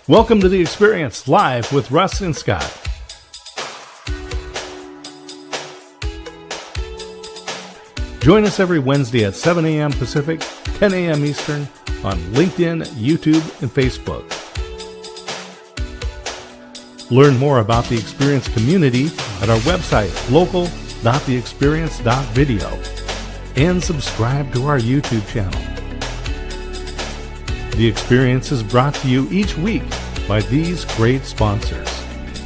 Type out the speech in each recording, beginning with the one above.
Welcome to The Experience, live with Russ and Scott. Join us every Wednesday at 7 a.m. Pacific, 10 a.m. Eastern on LinkedIn, YouTube, and Facebook. Learn more about the Experience community at our website, local.theexperience.video, and subscribe to our YouTube channel. The Experience is brought to you each week by these great sponsors.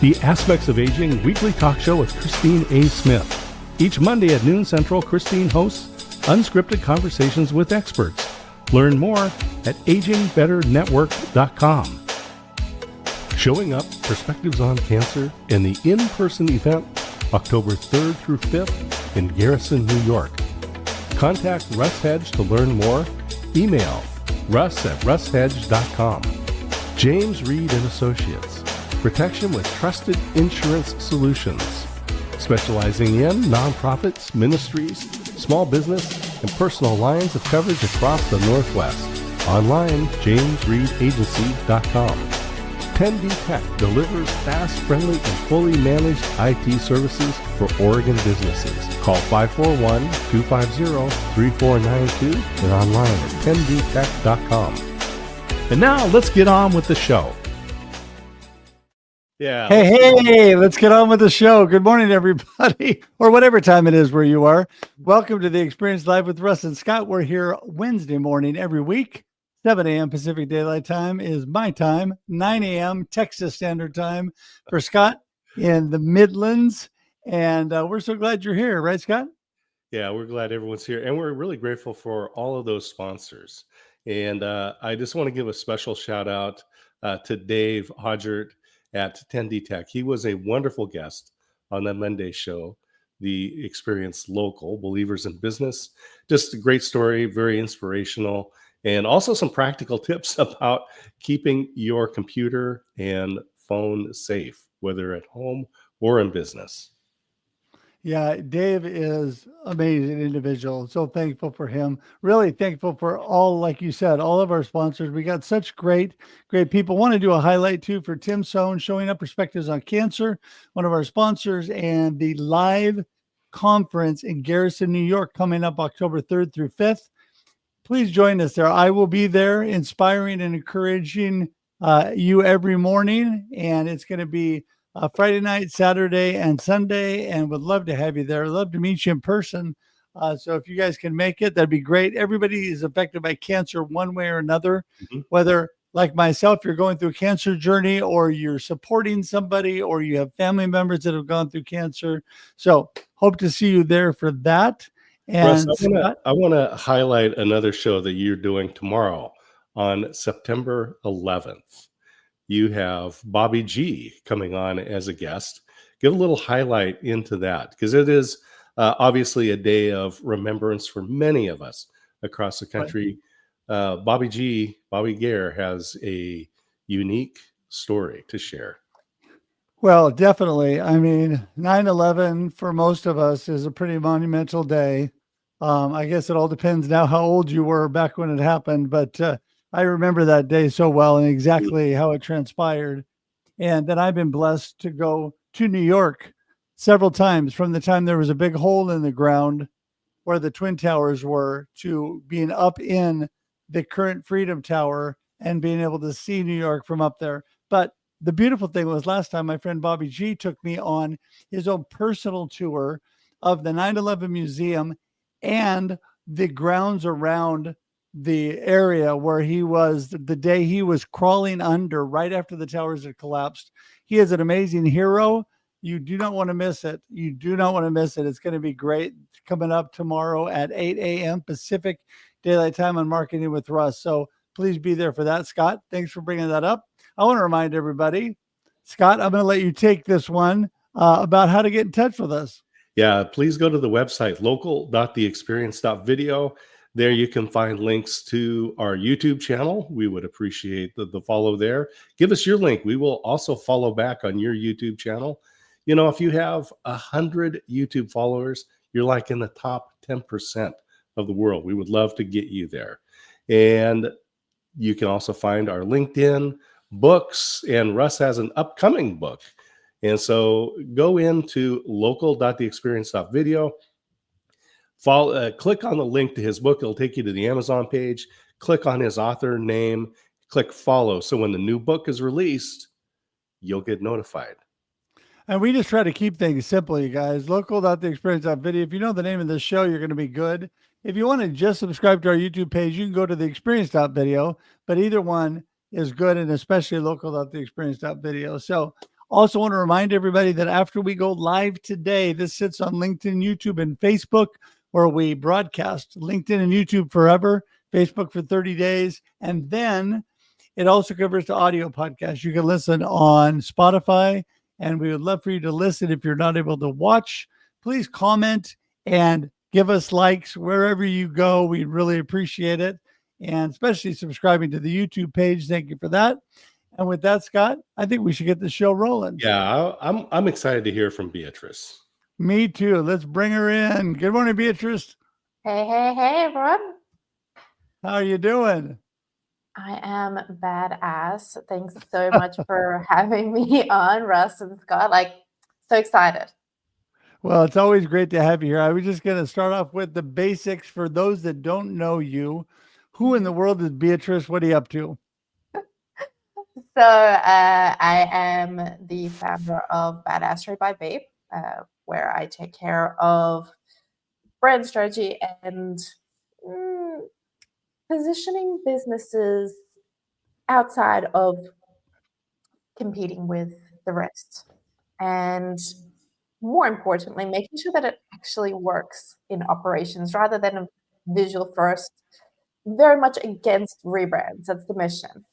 The Aspects of Aging weekly talk show with Christine A. Smith. Each Monday at noon Central, Christine hosts unscripted conversations with experts. Learn more at agingbetternetwork.com. Showing Up, Perspectives on Cancer, and the in-person event October 3rd through 5th in Garrison, New York. Contact Russ Hedge to learn more. Email russ@russhedge.com. James Reed and Associates, protection with trusted insurance solutions, specializing in nonprofits, ministries, small business, and personal lines of coverage across the Northwest. Online, jamesreedagency.com. 10D Tech delivers fast, friendly, and fully managed IT services for Oregon businesses. Call 541-250-3492 and online at 10dtech.com. And now let's get on with the show. Yeah. Hey, let's get on with the show. Good morning, everybody, or whatever time it is where you are. Welcome to The Experience Live with Russ and Scott. We're here Wednesday morning every week. 7 a.m. Pacific Daylight Time is my time. 9 a.m. Texas Standard Time for Scott in the Midlands. And we're so glad you're here, right, Scott? Yeah, we're glad everyone's here. And we're really grateful for all of those sponsors. And I just want to give a special shout out to Dave Hodgert at 10D Tech. He was a wonderful guest on the Monday show, The Experience Local, Believers in Business. Just a great story, very inspirational. And also some practical tips about keeping your computer and phone safe, whether at home or in business. Yeah, Dave is amazing individual. So thankful for him. Really thankful for all, like you said, all of our sponsors. We got such great people. Want to do a highlight too for Tim Sohn, Showing Up Perspectives on Cancer, one of our sponsors, and the live conference in Garrison, New York, coming up October 3rd through 5th. Please join us there. I will be there inspiring and encouraging you every morning. And it's going to be Friday night, Saturday, and Sunday. And would love to have you there. Love to meet you in person. So if you guys can make it, that'd be great. Everybody is affected by cancer one way or another, whether like myself, you're going through a cancer journey, or you're supporting somebody, or you have family members that have gone through cancer. So hope to see you there for that. And Russ, I want to highlight another show that you're doing tomorrow on September 11th. You have Bobby G coming on as a guest. Give a little highlight into that, because it is obviously a day of remembrance for many of us across the country. Bobby Gare has a unique story to share. Well, definitely. I mean, 9/11 for most of us is a pretty monumental day. I guess it all depends now how old you were back when it happened, but I remember that day so well and exactly how it transpired. And then I've been blessed to go to New York several times, from the time there was a big hole in the ground where the Twin Towers were, to being up in the current Freedom Tower and being able to see New York from up there. But the beautiful thing was, last time my friend Bobby G took me on his own personal tour of the 9/11 Museum and the grounds around the area where he was the day he was crawling under right after the towers had collapsed. He is an amazing hero. You do not want to miss it. You do not want to miss it. It's going to be great. Coming up tomorrow at 8 a.m. Pacific Daylight Time on Marketing with Russ. So please be there for that. Scott, thanks for bringing that up. I want to remind everybody, Scott, I'm going to let you take this one about how to get in touch with us. Yeah, please go to the website, local.theexperience.video. There you can find links to our YouTube channel. We would appreciate the follow there. Give us your link. We will also follow back on your YouTube channel. You know, if you have 100 YouTube followers, you're like in the top 10% of the world. We would love to get you there. And you can also find our LinkedIn, books, and Russ has an upcoming book. And so go into local.theexperience.video, follow, click on the link to his book. It'll take you to the Amazon page. Click on his author name, click follow. So when the new book is released, you'll get notified. And we just try to keep things simple, you guys. Local.theexperience.video. If you know the name of the show, you're going to be good. If you want to just subscribe to our YouTube page, you can go to theexperience.video, but either one is good, and especially local.theexperience.video. So also want to remind everybody that after we go live today, this sits on LinkedIn, YouTube, and Facebook, where we broadcast LinkedIn and YouTube forever, Facebook for 30 days. And then it also covers the audio podcast. You can listen on Spotify, and we would love for you to listen. If you're not able to watch, please comment and give us likes wherever you go. We'd really appreciate it. And especially subscribing to the YouTube page. Thank you for that. And with that, Scott, I think we should get the show rolling. Yeah, I'm excited to hear from Beatrice. Me too. Let's bring her in. Good morning, Beatrice. Hey, everyone. How are you doing? I am badass. Thanks so much for having me on, Russ and Scott. Like, so excited. Well, it's always great to have you here. I was just going to start off with the basics for those that don't know you. Who in the world is Beatrice? What are you up to? So I am the founder of Badassery by Babe, where I take care of brand strategy and positioning businesses outside of competing with the rest. And more importantly, making sure that it actually works in operations rather than a visual first, very much against rebrands. That's the mission.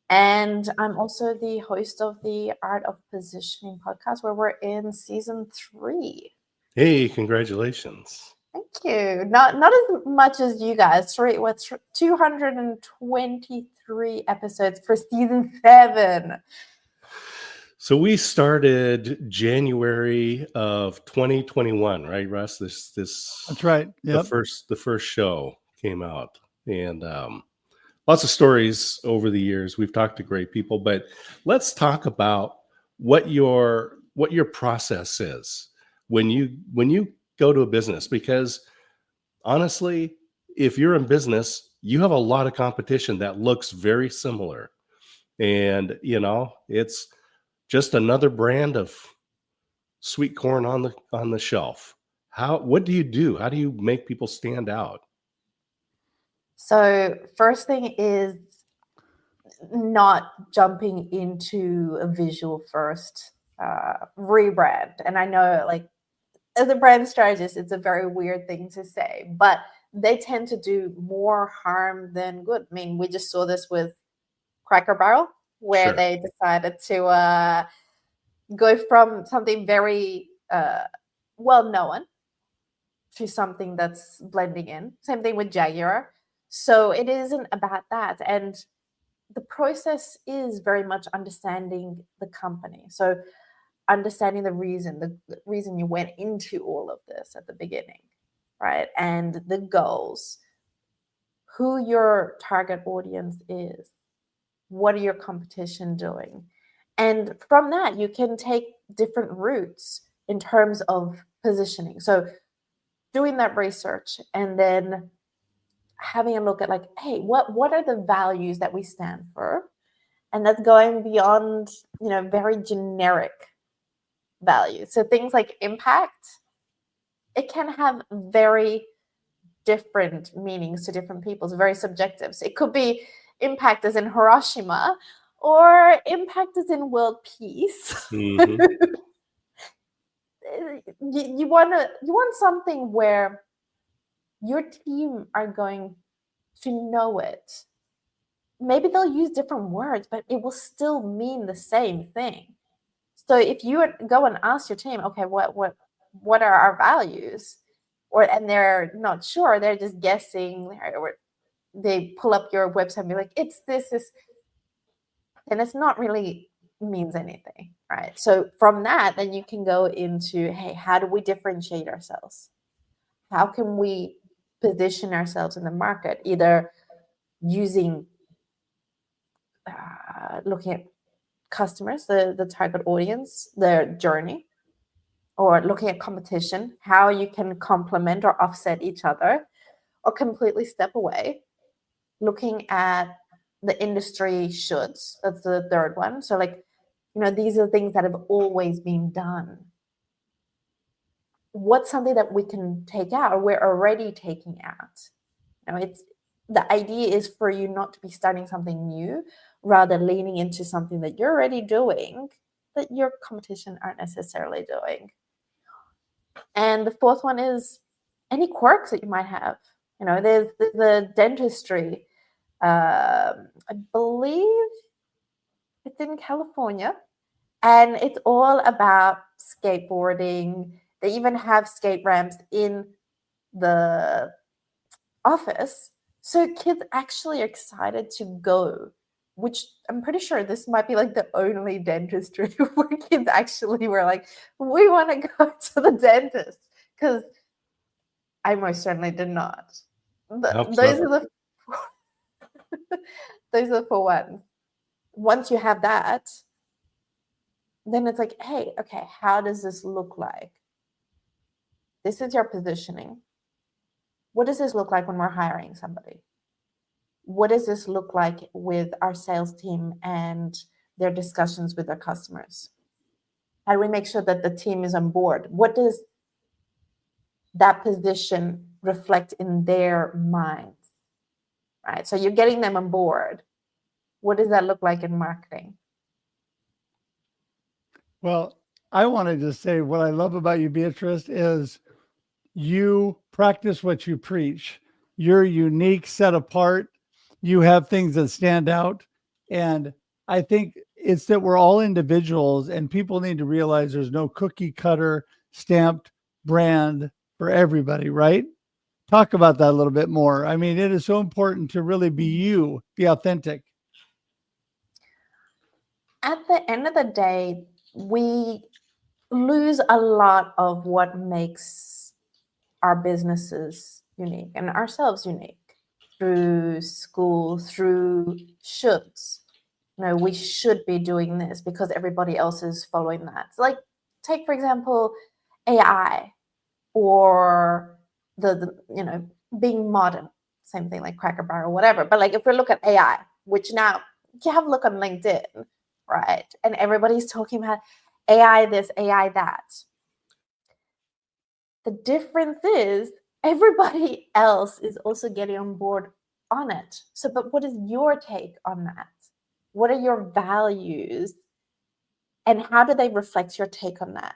And I'm also the host of the Art of Positioning podcast, where we're in season 3. Hey, congratulations. Thank you. Not as much as you guys. 223 episodes for season 7. So we started January of 2021, right, Russ? This That's right. Yep. The first show came out, and lots of stories over the years. We've talked to great people, but let's talk about what your process is when you go to a business, because honestly, if you're in business, you have a lot of competition that looks very similar, and it's just another brand of sweet corn on the shelf. What do you do? How do you make people stand out? So first thing is not jumping into a visual first rebrand. And I know, like, as a brand strategist, it's a very weird thing to say, but they tend to do more harm than good. I mean, we just saw this with Cracker Barrel, where Sure. they decided to go from something very well-known to something that's blending in. Same thing with Jaguar. So it isn't about that. And the process is very much understanding the company. So understanding the reason you went into all of this at the beginning, right? And the goals, who your target audience is, what are your competition doing? And from that, you can take different routes in terms of positioning. So doing that research and then having a look at, like, hey, what are the values that we stand for? And that's going beyond, very generic values. So things like impact, it can have very different meanings to different people. It's very subjective. So it could be impact as in Hiroshima, or impact as in world peace. Mm-hmm. you want something where your team are going to know it. Maybe they'll use different words, but it will still mean the same thing. So if you go and ask your team, okay, what are our values? And they're not sure, they're just guessing, or they pull up your website and be like, it's this, and it's not really means anything, right? So from that, then you can go into, hey, how do we differentiate ourselves? How can we position ourselves in the market, either using looking at customers, the target audience, their journey, or looking at competition, how you can complement or offset each other, or completely step away, looking at the industry shoulds. That's the third one. So like, these are things that have always been done. What's something that we can take out, or we're already taking out? It's the idea is for you not to be starting something new, rather leaning into something that you're already doing that your competition aren't necessarily doing. And the fourth one is any quirks that you might have. There's the dentistry. I believe it's in California, and it's all about skateboarding. They even have skate ramps in the office, so kids actually are excited to go, which I'm pretty sure this might be like the only dentistry where kids actually were like, we want to go to the dentist, because I most certainly did not. Those are the four ones. Once you have that, then it's like, hey, okay, how does this look like? This is your positioning. What does this look like when we're hiring somebody? What does this look like with our sales team and their discussions with their customers? How do we make sure that the team is on board? What does that position reflect in their minds? Right? So you're getting them on board. What does that look like in marketing? Well, I wanted to say what I love about you, Beatrice, is you practice what you preach. You're unique, set apart. You have things that stand out. And I think it's that we're all individuals, and people need to realize there's no cookie cutter stamped brand for everybody, right? Talk about that a little bit more. I mean, it is so important to really be you, be authentic. At the end of the day, we lose a lot of what makes our businesses unique and ourselves unique through school, through shoulds. We should be doing this because everybody else is following that. So like, take for example, AI, or the being modern, same thing like Cracker Barrel or whatever. But like, if we look at AI, which now you have a look on LinkedIn, right? And everybody's talking about AI this, AI that. The difference is everybody else is also getting on board on it. So, but what is your take on that? What are your values? And how do they reflect your take on that?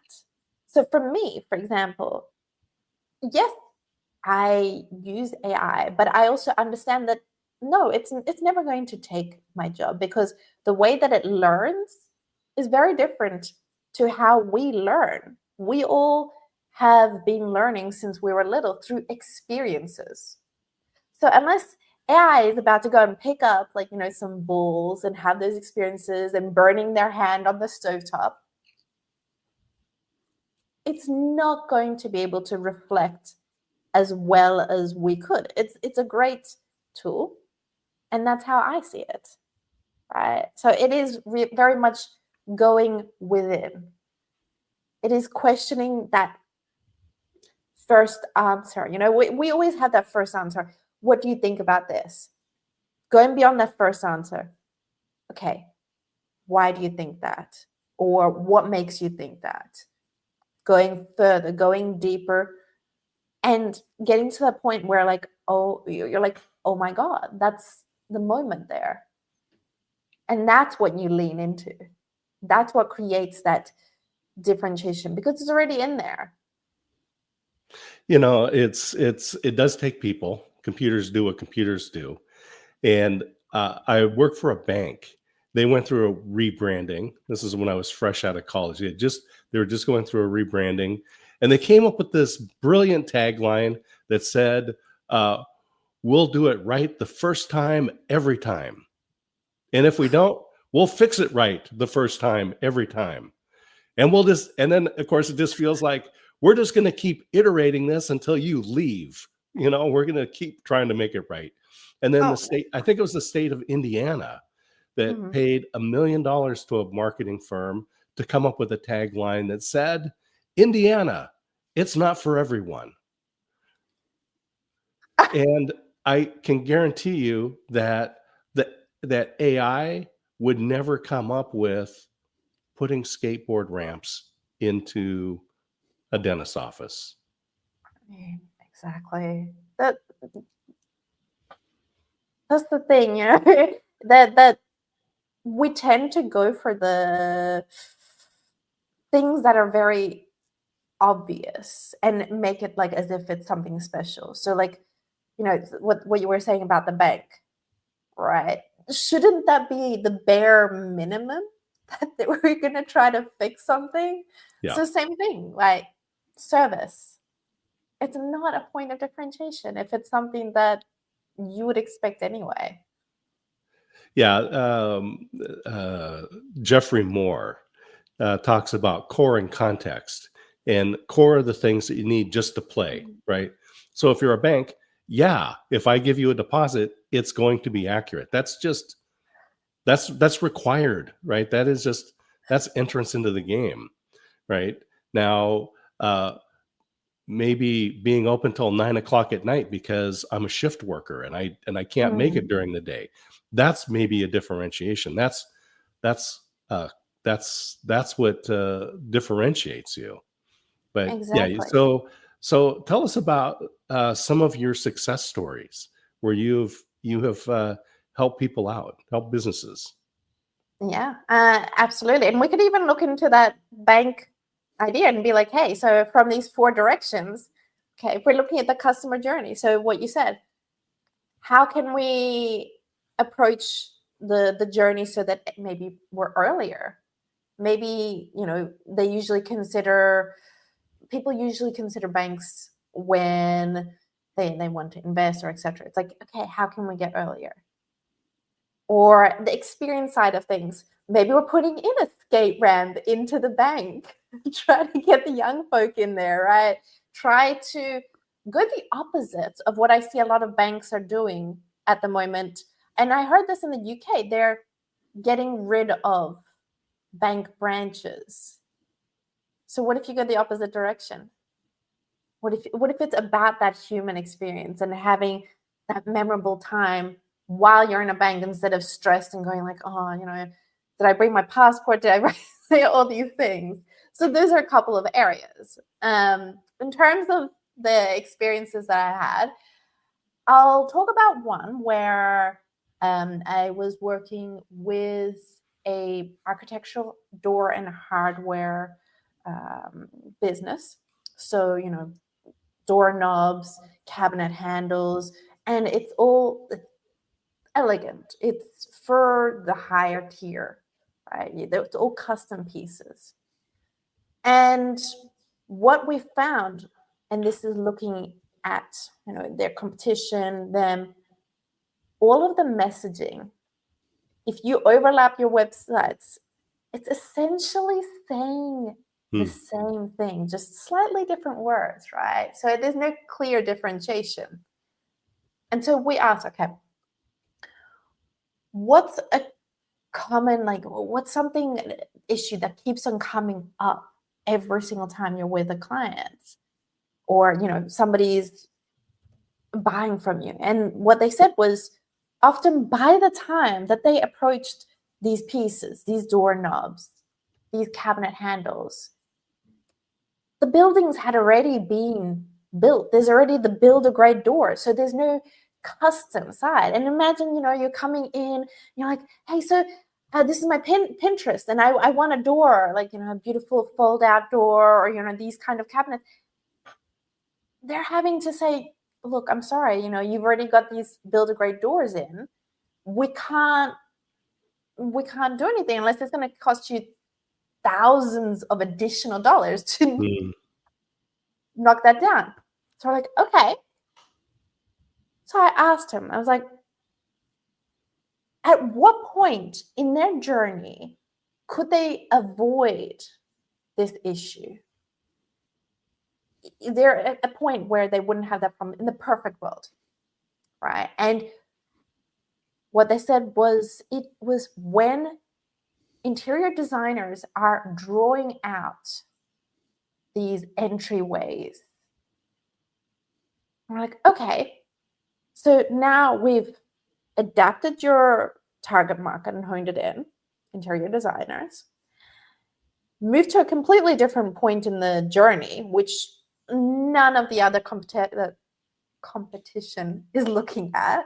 So for me, for example, yes, I use AI, but I also understand that no, it's never going to take my job, because the way that it learns is very different to how we learn. We all have been learning since we were little through experiences. So unless AI is about to go and pick up some balls and have those experiences and burning their hand on the stovetop, it's not going to be able to reflect as well as we could. It's a great tool, and that's how I see it, right? So it is very much going within. It is questioning that first answer. We always have that first answer. What do you think about this? Going beyond that first answer. Okay, why do you think that? Or what makes you think that? Going further, going deeper, and getting to that point where you're like, oh my God, that's the moment there. And that's what you lean into. That's what creates that differentiation, because it's already in there. It does take people. Computers do what computers do. And I work for a bank. They went through a rebranding. This is when I was fresh out of college. They were just going through a rebranding, and they came up with this brilliant tagline that said, we'll do it right the first time, every time. And if we don't, we'll fix it right the first time, every time. And then of course, it just feels like we're just going to keep iterating this until you leave. We're going to keep trying to make it right. And then the state, I think it was the state of Indiana, that Mhm. paid $1 million to a marketing firm to come up with a tagline that said, Indiana, it's not for everyone. And I can guarantee you that that AI would never come up with putting skateboard ramps into a dentist's office. Exactly. That's the thing, you know, that we tend to go for the things that are very obvious and make it like as if it's something special. So like, you know, what you were saying about the bank, right? Shouldn't that be the bare minimum that we're going to try to fix something? Yeah. So same thing, like service. It's not a point of differentiation if it's something that you would expect anyway. Yeah. Jeffrey Moore talks about core and context, and core are the things that you need just to play, right? So if you're a bank, yeah, if I give you a deposit, it's going to be accurate. That's required, right? That's entrance into the game, right? Now, maybe being open till 9 o'clock at night because I'm a shift worker and I can't make it during the day. That's maybe a differentiation. That's uh, what differentiates you. But yeah, Exactly. so tell us about some of your success stories where you have helped people out, helped businesses. Yeah, absolutely. And we could even look into that bank idea and be like, hey, so from these 4 directions, okay, if we're looking at the customer journey, so what you said, how can we approach the journey so that maybe we're earlier? Maybe, you know, people usually consider banks when they want to invest or etc. It's like, okay, how can we get earlier? Or the experience side of things. Maybe we're putting in a skate ramp into the bank, try to get the young folk in there, right? Try to go the opposite of what I see a lot of banks are doing at the moment. And I heard this in the UK, they're getting rid of bank branches. So what if you go the opposite direction? What if it's about that human experience and having that memorable time while you're in a bank instead of stressed and going like, oh, you know, did I bring my passport? Did I say all these things? So those are a couple of areas. In terms of the experiences that I had, I'll talk about one where I was working with a architectural door and hardware business. So, you know, doorknobs, cabinet handles, and it's all elegant. It's for the higher tier, right? It's all custom pieces. And what we found, and this is looking at, you know, their competition, them, all of the messaging, if you overlap your websites, it's essentially saying the same thing, just slightly different words, right? So there's no clear differentiation. And so we asked, okay, what's a common, like, what's something, an issue that keeps on coming up every single time you're with a client or, you know, somebody's buying from you? And what they said was often by the time that they approached these pieces, these doorknobs, these cabinet handles, the buildings had already been built. There's already the build-a-grade door. So there's no custom side. And imagine, you know, you're coming in, you're like, hey, so this is my Pinterest, and I want a door, like, you know, a beautiful fold-out door, or, you know, these kind of cabinets. They're having to say, look, I'm sorry, you know, you've already got these build-a-grade doors in. We can't do anything unless it's going to cost you thousands of additional dollars to knock that down. So we're like, okay. So I asked him, I was like, at what point in their journey could they avoid this issue? Is there a point where they wouldn't have that problem in the perfect world, right? And what they said was it was when interior designers are drawing out these entryways. I'm like, okay, so now we've adapted your target market and honed it in, interior designers, moved to a completely different point in the journey, which none of the other competition is looking at.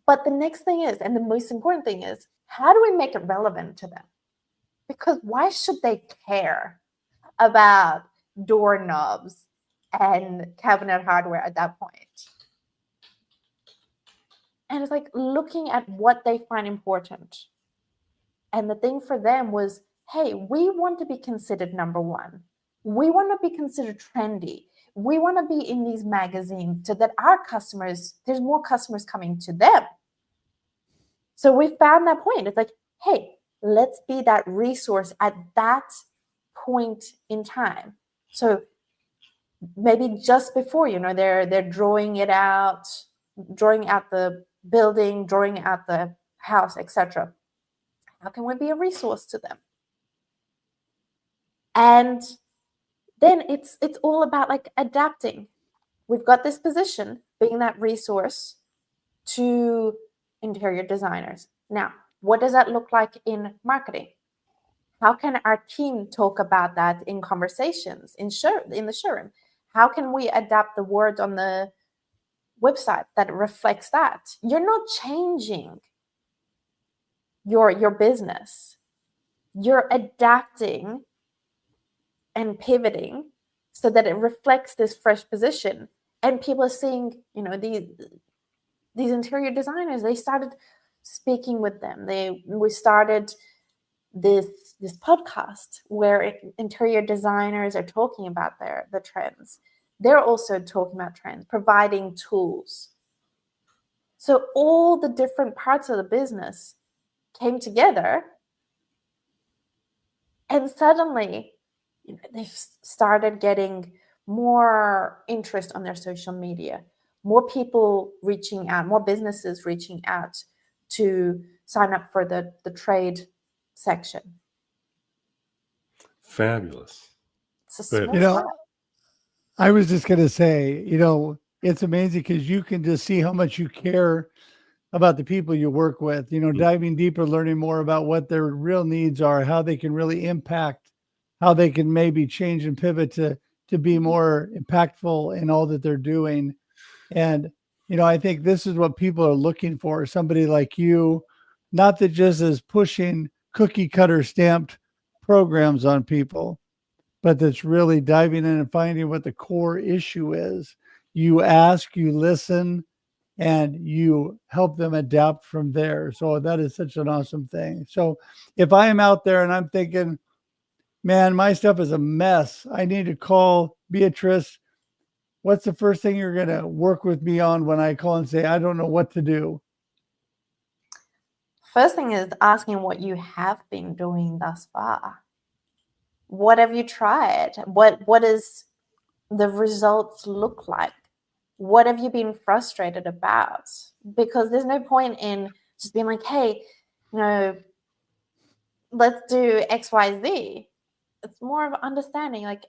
But the next thing is, and the most important thing is, how do we make it relevant to them? Because why should they care about doorknobs and cabinet hardware at that point? And it's like looking at what they find important. And the thing for them was, hey, we want to be considered number one. We want to be considered trendy. We want to be in these magazines so that our customers, there's more customers coming to them. So we found that point. It's like, hey, let's be that resource at that point in time. So maybe just before, they're drawing out the building, drawing out the house, etc. How can we be a resource to them? And then it's all about like adapting. We've got this position, being that resource to interior designers. Now, what does that look like in marketing? How can our team talk about that in conversations in the showroom? How can we adapt the words on the website that reflects that? You're not changing your business. You're adapting and pivoting so that it reflects this fresh position. And people are seeing, these interior designers, they started speaking with them. We started this podcast where interior designers are talking about the trends. They're also talking about trends, providing tools. So all the different parts of the business came together, and suddenly they've started getting more interest on their social media, more people reaching out, more businesses reaching out to sign up for the trade section. Fabulous. It's a small You I was just going to say, it's amazing because you can just see how much you care about the people you work with, diving deeper, learning more about what their real needs are, how they can really impact, how they can maybe change and pivot to be more impactful in all that they're doing. And, I think this is what people are looking for. Somebody like you, not that just is pushing cookie cutter stamped programs on people, but that's really diving in and finding what the core issue is. You ask, you listen, and you help them adapt from there. So that is such an awesome thing. So if I am out there and I'm thinking, man, my stuff is a mess, I need to call Beatrice. What's the first thing you're going to work with me on when I call and say, I don't know what to do? First thing is asking what you have been doing thus far. What have you tried? What does the results look like? What have you been frustrated about? Because there's no point in just being like, hey, let's do X, Y, Z. It's more of understanding like,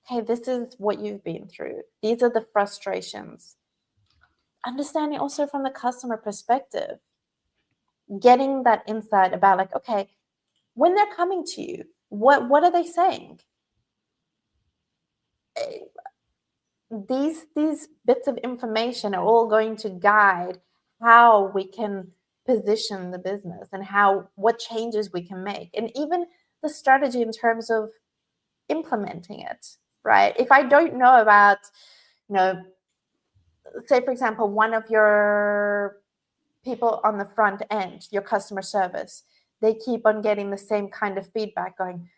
hey, this is what you've been through. These are the frustrations. Understanding also from the customer perspective, getting that insight about like, okay, when they're coming to you, what are they saying? These bits of information are all going to guide how we can position the business and what changes we can make, and even the strategy in terms of implementing it, right? If I don't know about, say for example, one of your people on the front end, your customer service, they keep on getting the same kind of feedback going,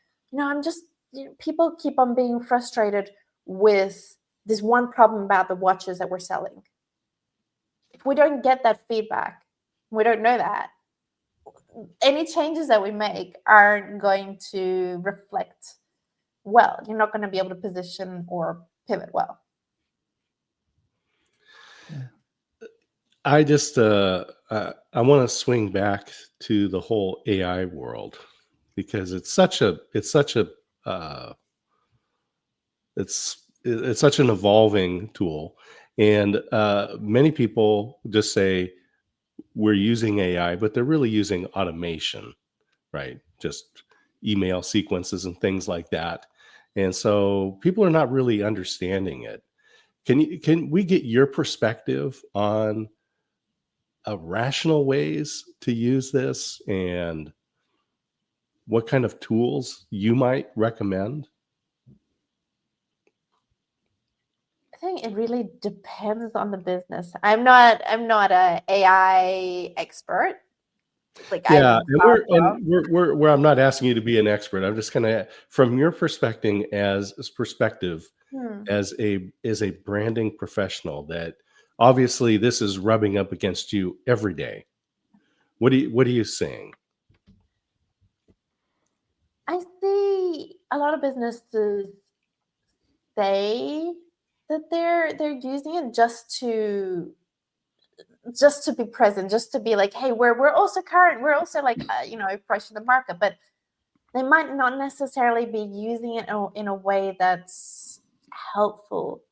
people keep on being frustrated with this one problem about the watches that we're selling. If we don't get that feedback, we don't know that, any changes that we make aren't going to reflect well. You're not going to be able to position or pivot well. I just I want to swing back to the whole AI world because uh, it's such an evolving tool, and many people just say we're using AI, but they're really using automation, right? Just email sequences and things like that, and so people are not really understanding it. Can we get your perspective on rational ways to use this and what kind of tools you might recommend? I think it really depends on the business. I'm not a AI expert. Like Yeah, I'm far from. we're I'm not asking you to be an expert. I'm just gonna, from your perspective Hmm. as a branding professional, that obviously this is rubbing up against you every day. What are you saying? I see a lot of businesses say that they're using it just to be present, just to be like, hey, we're also current, we're also like fresh in the market, but they might not necessarily be using it in a way that's helpful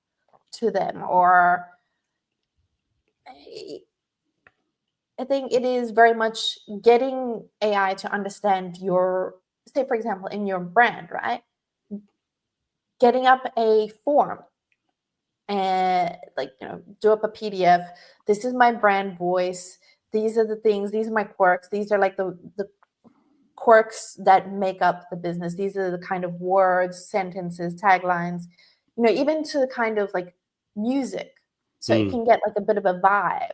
to them. Or I think it is very much getting AI to understand your, say, for example, in your brand, right? Getting up a form and do up a PDF. This is my brand voice. These are the things, these are my quirks. These are like the quirks that make up the business. These are the kind of words, sentences, taglines, even to the kind of like music. So you can get like a bit of a vibe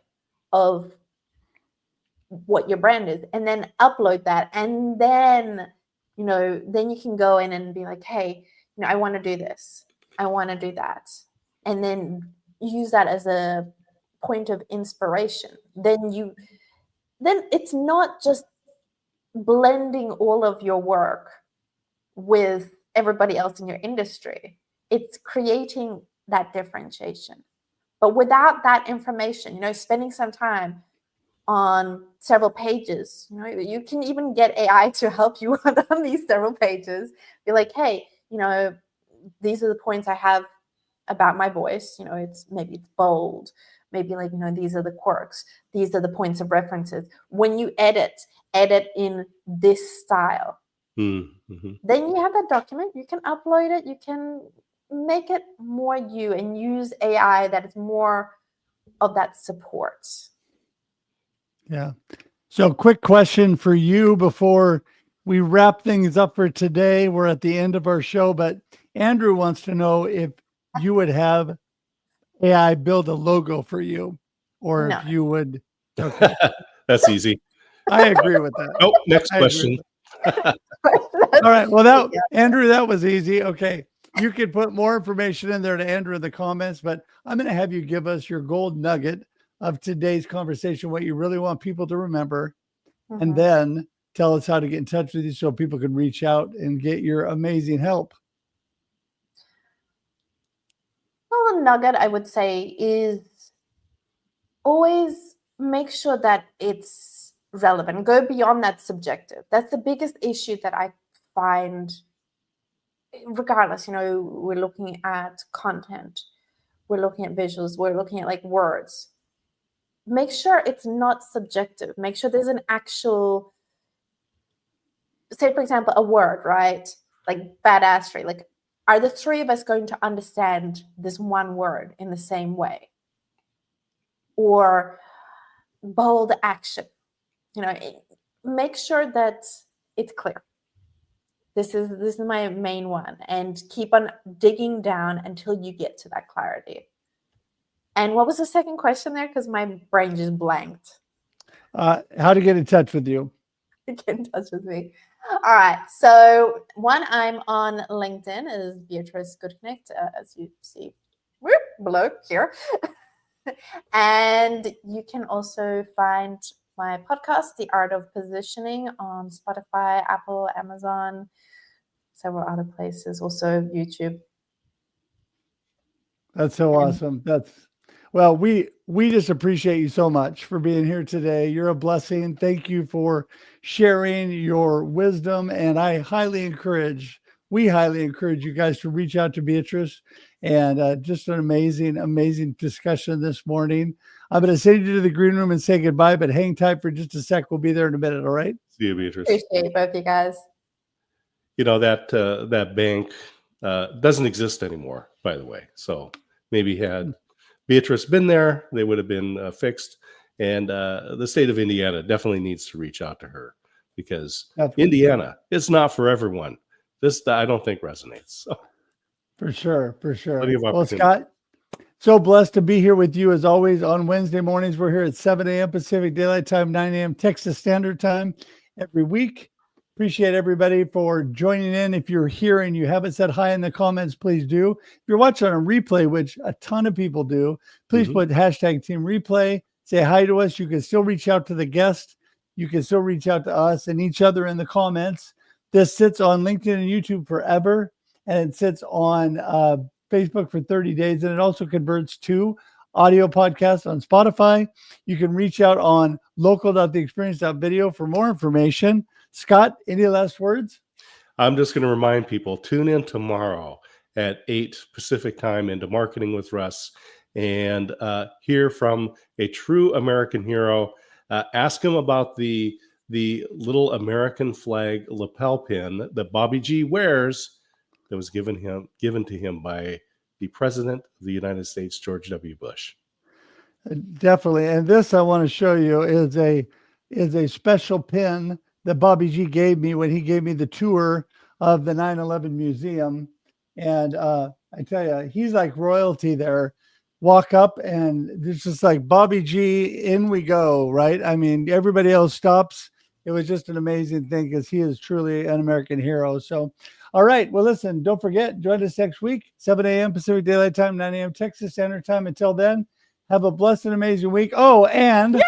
of what your brand is, and then upload that, and then then you can go in and be like, hey, I want to do this, I want to do that, and then use that as a point of inspiration. Then it's not just blending all of your work with everybody else in your industry. It's creating that differentiation. But without that information, spending some time on several pages, you can even get AI to help you on these several pages. Be like, hey, these are the points I have about my voice. Maybe it's bold, maybe like, these are the quirks, these are the points of references. When you edit in this style. Mm-hmm. Then you have that document, you can upload it, you can make it more you, and use AI that is more of that support. Yeah. So quick question for you before we wrap things up for today. We're at the end of our show, but Andrew wants to know if you would have AI build a logo for you, or No. if you would. Okay. That's easy. I agree with that. Oh, next I agree question. with All right. Well, Andrew, that was easy. Okay. You could put more information in there to Andrew in the comments, but I'm going to have you give us your gold nugget of today's conversation, what you really want people to remember, and then tell us how to get in touch with you so people can reach out and get your amazing help. Well, the nugget I would say is always make sure that it's relevant. Go beyond that subjective. That's the biggest issue that I find. Regardless, we're looking at content, we're looking at visuals, we're looking at like words. Make sure it's not subjective. Make sure there's an actual, say, for example, a word, right? Like badassery. Like, are the three of us going to understand this one word in the same way? Or bold action. Make sure that it's clear. This is my main one, and keep on digging down until you get to that clarity. And what was the second question there? Because my brain just blanked. How to get in touch with you. Get in touch with me. All right. So one, I'm on LinkedIn as Beatrice Gutknecht, as you see below here. And you can also find my podcast, The Art of Positioning, on Spotify, Apple, Amazon, several other places, also YouTube. That's so awesome. Well, we just appreciate you so much for being here today. You're a blessing. Thank you for sharing your wisdom. And we highly encourage you guys to reach out to Beatrice. And just an amazing, amazing discussion this morning. I'm going to send you to the green room and say goodbye, but hang tight for just a sec. We'll be there in a minute. All right. See you, Beatrice. Appreciate both you guys. You know, that bank doesn't exist anymore, by the way. So maybe had Beatrice been there, they would have been fixed. And the state of Indiana definitely needs to reach out to her, because Indiana, it's not for everyone. This, I don't think, resonates. So. For sure. Well, Scott, so blessed to be here with you as always on Wednesday mornings. We're here at 7 a.m. Pacific Daylight Time, 9 a.m. Texas Standard Time every week. Appreciate everybody for joining in. If you're here and you haven't said hi in the comments, please do. If you're watching on a replay, which a ton of people do, please put hashtag Team Replay. Say hi to us. You can still reach out to the guest. You can still reach out to us and each other in the comments. This sits on LinkedIn and YouTube forever, and it sits on Facebook for 30 days, and it also converts to audio podcast on Spotify. You can reach out on local.theexperience.video for more information. Scott, any last words? I'm just going to remind people, tune in tomorrow at 8 Pacific time into Marketing with Russ, and hear from a true American hero. Ask him about the little American flag lapel pin that Bobby G wears that was given to him by the President of the United States, George W. Bush. Definitely. And this I want to show you is a special pin that Bobby G gave me when he gave me the tour of the 9/11 museum. And I tell you, he's like royalty there. Walk up and it's just like Bobby G, in we go, right? I mean, everybody else stops. It was just an amazing thing because he is truly an American hero. So, all right. Well, listen, don't forget, join us next week, 7 a.m. Pacific Daylight Time, 9 a.m. Texas Standard Time. Until then, have a blessed and amazing week. Oh, and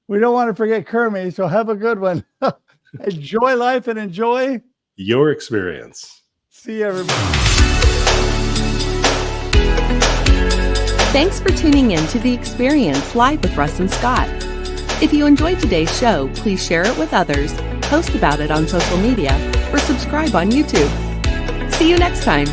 we don't want to forget Kermie, so have a good one. Enjoy life and enjoy your experience. See you, everybody. Thanks for tuning in to The Experience live with Russ and Scott. If you enjoyed today's show, please share it with others, post about it on social media, or subscribe on YouTube. See you next time.